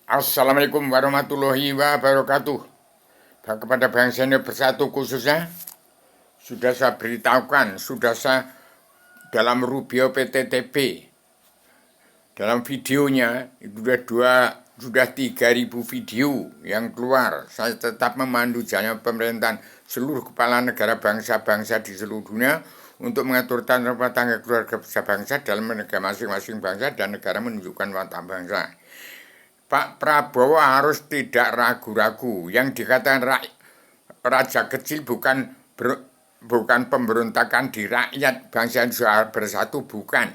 Assalamualaikum warahmatullahi wabarakatuh. Kepada bangsa ini bersatu khususnya, sudah saya beritahukan, sudah saya dalam Rubio PTTB, dalam videonya, itu sudah 3.000 video yang keluar. Saya tetap memandu jalan pemerintahan seluruh kepala negara bangsa-bangsa di seluruh dunia untuk mengatur tata rumah tangga keluarga bangsa dalam negara masing-masing bangsa dan negara menunjukkan watak bangsa. Pak Prabowo harus tidak ragu-ragu. Yang dikatakan raja kecil bukan pemberontakan di rakyat bangsa Indonesia bersatu, bukan.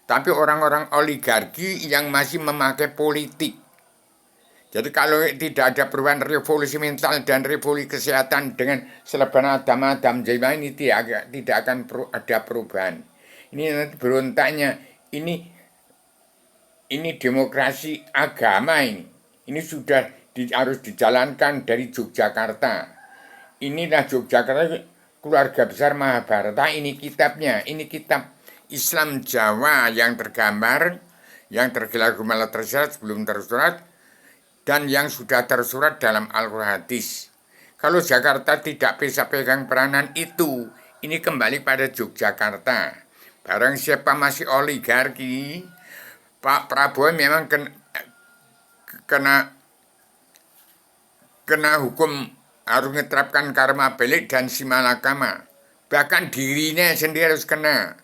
Tapi orang-orang oligarki yang masih memakai politik. Jadi kalau tidak ada perubahan revolusi mental dan revolusi kesehatan dengan seleban Adam Jawa, ini tidak akan ada perubahan. Ini nanti berontaknya, ini demokrasi agama ini. Ini sudah harus dijalankan dari Yogyakarta. Inilah Yogyakarta, keluarga besar Mahabharata, ini kitabnya. Ini kitab Islam Jawa yang tergambar, yang tergelar malah tersurat sebelum tersurat, dan yang sudah tersurat dalam Al-Quran hadis. Kalau Jakarta tidak bisa pegang peranan itu, ini kembali pada Yogyakarta. Barang siapa masih oligarki, Pak Prabowo memang kena hukum, harus menerapkan karma belik dan simalakama. Bahkan dirinya sendiri harus kena.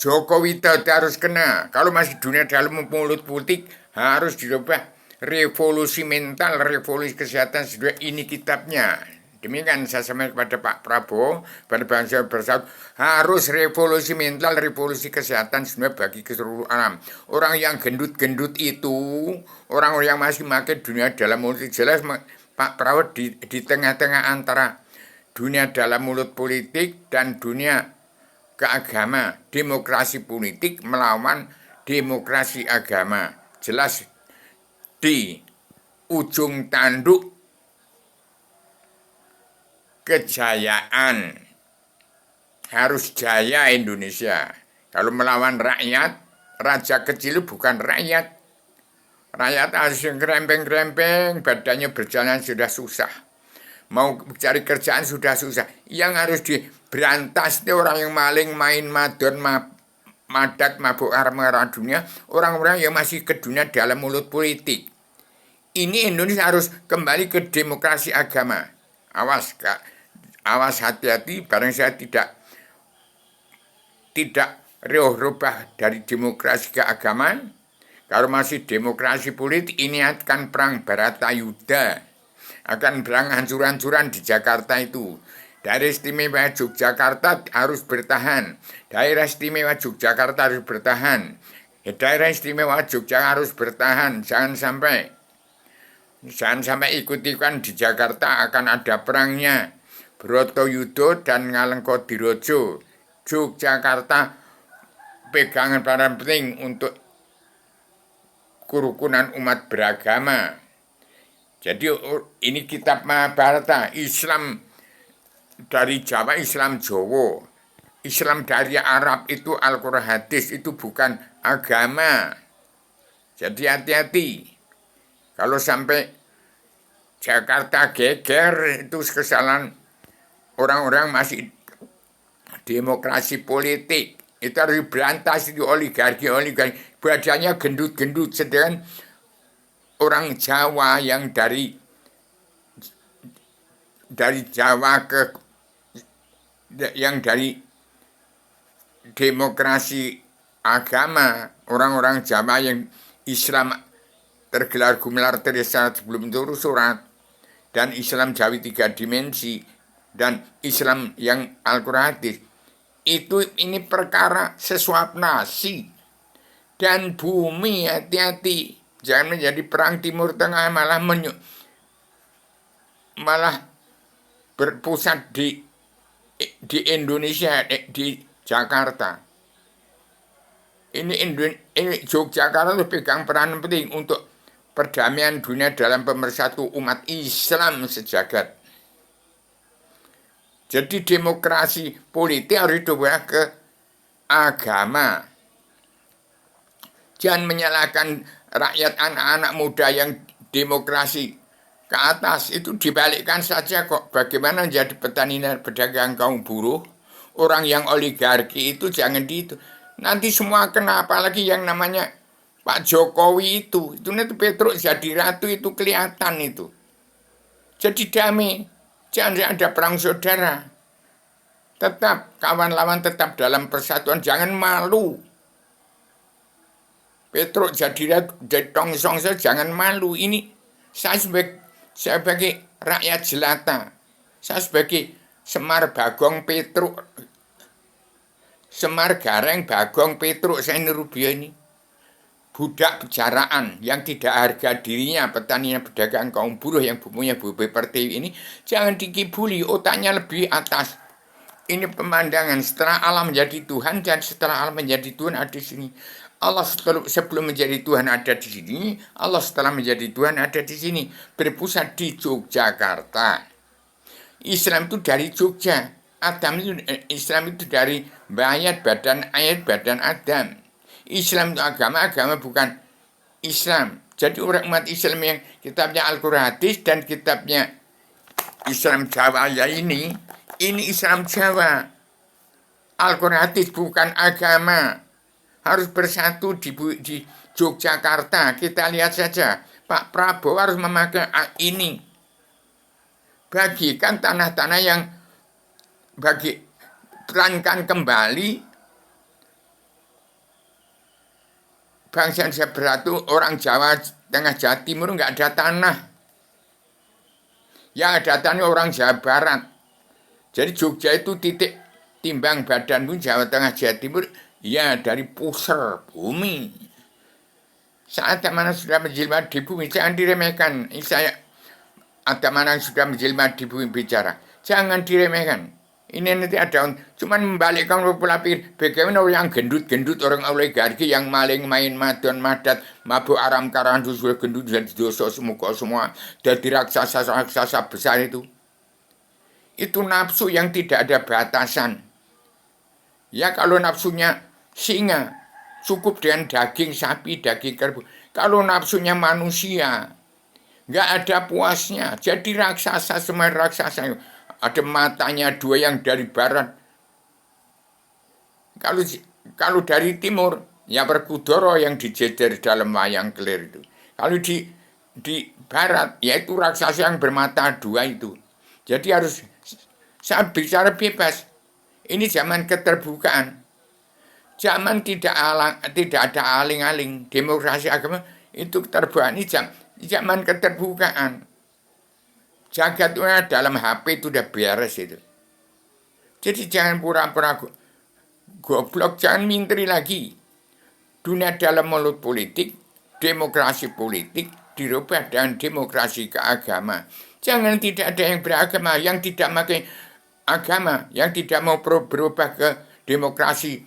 Jokowi harus kena. Kalau masih dunia dalam mulut politik, harus dirubah revolusi mental, revolusi kesehatan. Sudah ini kitabnya. Demikian saya sampaikan kepada Pak Prabowo, pada bangsa bersatu, harus revolusi mental, revolusi kesehatan sebenarnya bagi keseluruhan alam. Orang yang gendut-gendut itu, orang yang masih pakai dunia dalam mulut, jelas Pak Prabowo di tengah-tengah antara dunia dalam mulut politik dan dunia keagama, demokrasi politik melawan demokrasi agama. Jelas di ujung tanduk kejayaan, harus jaya Indonesia. Kalau melawan rakyat, raja kecil bukan rakyat. Rakyat harus gerempeng-gerempeng, badannya berjalan sudah susah. Mau cari kerjaan sudah susah. Yang harus diberantas itu orang yang maling, main madon, madat, mabuk arah dunia. Orang-orang yang masih ke dunia dalam mulut politik. Ini Indonesia harus kembali ke demokrasi agama. Awas, Kak. Awas, hati-hati, barang saya tidak rubah dari demokrasi keagamaan. Kalau masih demokrasi politik, ini akan perang Baratayuda. Akan perang hancur-hancuran di Jakarta itu. Daerah istimewa Yogyakarta harus bertahan. Daerah istimewa Yogyakarta harus bertahan. Daerah istimewa Yogyakarta harus bertahan. Jangan sampai ikut-ikutan di Jakarta akan ada perangnya. Brotoyudo dan Ngalengkodirojo. Yogyakarta pegangan peranan penting untuk kerukunan umat beragama. Jadi ini kitab Mahabharata, Islam dari Jawa, Islam Jawa. Islam dari Arab itu Al-Quran hadis, itu bukan agama. Jadi hati-hati. Kalau sampai Jakarta geger, itu kesalahan orang-orang masih demokrasi politik. Itu harus diberantas di oligarki. Badannya gendut-gendut. Sedangkan orang Jawa yang dari Jawa yang dari demokrasi agama, orang-orang Jawa yang Islam tergelar gumelar terdesak sebelum turun surat, dan Islam Jawi 3 dimensi, dan Islam yang Al-Quran hadis, itu ini perkara sesuap nasi dan bumi. Hati-hati, jangan menjadi perang Timur Tengah, malah berpusat di Indonesia, di Jakarta. Ini Yogyakarta itu pegang peran penting untuk perdamaian dunia dalam pemersatu umat Islam sejagat. Jadi demokrasi politik harus diubah ke agama. Jangan menyalahkan rakyat, anak-anak muda yang demokrasi ke atas itu dibalikkan saja kok. Bagaimana menjadi petani dan pedagang kaum buruh, orang yang oligarki itu jangan di itu. Nanti semua kena, apalagi yang namanya Pak Jokowi itu nanti Petruk jadi ratu itu kelihatan itu. Jadi damai, jangan ada perang saudara. Tetap kawan lawan tetap dalam persatuan, jangan malu. Petruk jadi tongsong saja, jangan malu. Ini saya sebagai rakyat jelata, saya sebagai Semar Bagong Petruk, Semar Gareng Bagong Petruk, saya Nirubio ini. Budak pejaraan yang tidak harga dirinya, petani pedagang kaum buruh yang punya BB Pertiwi ini, jangan dikibuli, otaknya lebih atas. Ini pemandangan setelah Allah menjadi Tuhan dan setelah Allah menjadi Tuhan ada di sini. Allah sebelum menjadi Tuhan ada di sini, Allah setelah menjadi Tuhan ada di sini. Berpusat di Yogyakarta. Islam itu dari Jogja. Islam itu dari bayat badan ayat badan Adam. Islam itu agama bukan Islam. Jadi orang umat Islam yang kitabnya Al-Quran Hadis dan kitabnya Islam Jawa ya ini Islam Jawa. Al-Quran Hadis bukan agama. Harus bersatu di Yogyakarta. Kita lihat saja. Pak Prabowo harus memakai ini. Bagikan tanah-tanah yang terangkan kembali bangsa Indonesia bersatu. Orang Jawa Tengah Jawa Timur nggak ada tanah. Yang ada tanah orang Jawa Barat. Jadi Jogja itu titik timbang badanmu Jawa Tengah Jawa Timur ya dari pusar bumi. Saat mana sudah menjelma di bumi jangan diremehkan. Saya ada mana sudah menjelma di bumi bicara jangan diremehkan. Ini nanti ada cuman membalikkan pola pikir. Bagaimana orang gendut-gendut, orang oligarki yang maling, main madon, madat, mabuk aram karan, susul gendut dan dosa semua dari raksasa besar itu. Itu nafsu yang tidak ada batasan. Ya kalau nafsunya singa, cukup dengan daging sapi, daging kerbau. Kalau nafsunya manusia, nggak ada puasnya. Jadi raksasa, semua raksasa. Ada matanya dua yang dari barat. Kalau dari timur, ya Werkudara yang dijejer dalam wayang kelir itu. Kalau di barat, yaitu raksasa yang bermata dua itu. Jadi harus saya bicara bebas. Ini zaman keterbukaan. Zaman tidak ada aling-aling. Demokrasi agama itu terbuka. Ini zaman keterbukaan. Jagadnya dalam HP itu udah beres itu. Jadi jangan pura-pura goblok, jangan minteri lagi. Dunia dalam mulut politik, demokrasi politik dirubah dengan demokrasi keagama. Jangan tidak ada yang beragama, yang tidak pakai agama, yang tidak mau berubah ke demokrasi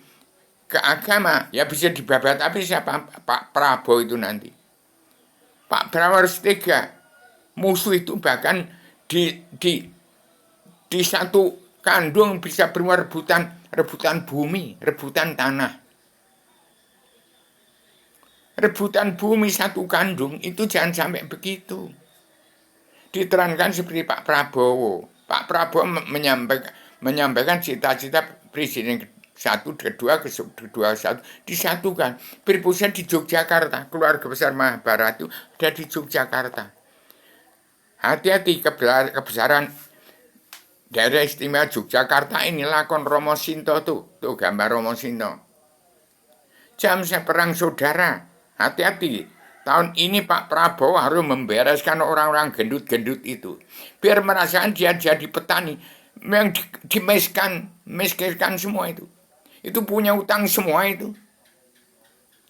keagama, ya bisa dibabat. Tapi siapa Pak Prabowo itu nanti? Pak Prabowo harus tega. Musuh itu bahkan di satu kandung bisa berubah rebutan bumi, rebutan tanah. Rebutan bumi satu kandung itu jangan sampai begitu. Diterangkan seperti Pak Prabowo. Pak Prabowo menyampaikan cita-cita presiden satu, kedua, satu disatukan. Berpusat di Yogyakarta. Keluarga besar Mahabharata itu ada di Yogyakarta. Hati-hati kebesaran daerah istimewa Yogyakarta ini lakon Romo Sinto tuh gambar Romo Sinto. Jam perang saudara, hati-hati. Tahun ini Pak Prabowo harus membereskan orang-orang gendut-gendut itu. Biar merasakan dia jadi petani. Yang miskinkan semua itu. Itu punya utang semua itu.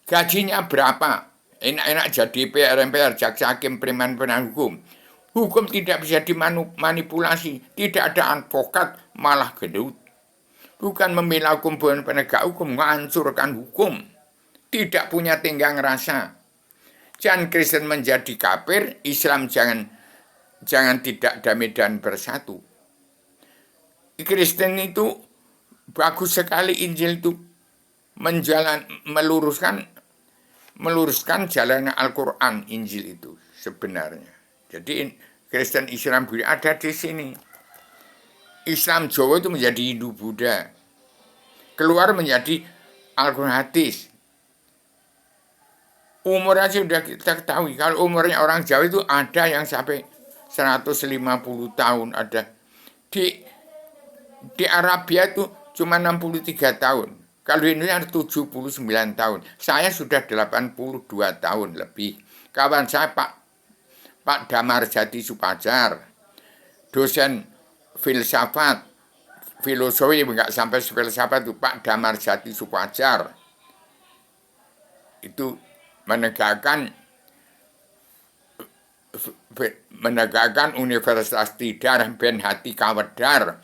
Gajinya berapa? Enak-enak jadi PR, jaksa hakim, preman, penegak hukum. Hukum tidak bisa dimanipulasi. Tidak ada advokat, malah gendut. Bukan membela hukum, bukan penegak hukum, menghancurkan hukum. Tidak punya tenggang rasa. Jangan Kristen menjadi kafir, Islam jangan tidak damai dan bersatu. Kristen itu bagus sekali, Injil itu meluruskan jalan Al-Quran, Injil itu. sebenarnya. Jadi Kristen Islam ada di sini. Islam Jawa itu menjadi Hindu Buddha. Keluar menjadi Al-Quran hadis. Umurnya sudah kita ketahui. Kalau umurnya orang Jawa itu ada yang sampai 150 tahun ada. Di Arabia itu cuma 63 tahun. Kalau di Indonesia 79 tahun. Saya sudah 82 tahun lebih. Kawan saya Pak Damar Jati Supajar, dosen filsafat, filosofi enggak sampai filsafat itu Pak Damar Jati Supajar. Itu menegakkan Universitas Tidar Ben Hati Kawedar.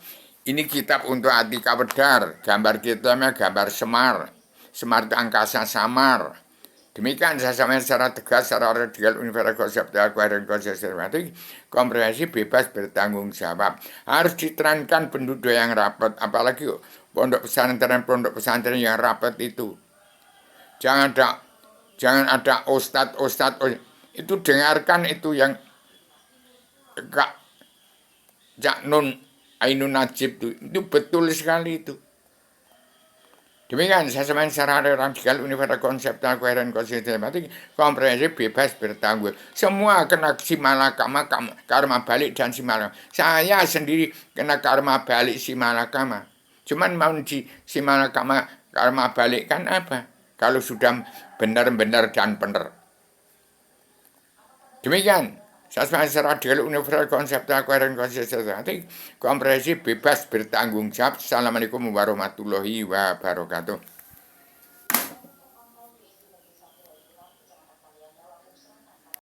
Ini kitab untuk hati Kawedar. Gambar kitabnya gambar Semar. Semar itu angkasa samar. Demikian saya sampaikan secara tegas, secara radikal Universitas Konseptual Koheren Konsistensi komprehensif bebas bertanggung jawab. Harus diterankan penduduk yang rapat, apalagi pondok pesantren yang rapat itu. Jangan ada ustadz itu dengarkan itu yang Cak Nun Ainun Najib itu betul sekali itu. Demikian saya sampaikan secara radikal Universitas Konseptual Koheren Konsistensi komprehensif bebas bertanggung. Semua kena simalakama, karma balik dan simalakama. Saya sendiri kena karma balik simalakama. Cuman mau di simalakama karma balik kan apa? Kalau sudah benar-benar dan benar. Demikian. Saya secara radikal Universitas Konseptual Koheren Konsistensi komprehensif bebas bertanggung jawab. Assalamualaikum warahmatullahi wabarakatuh.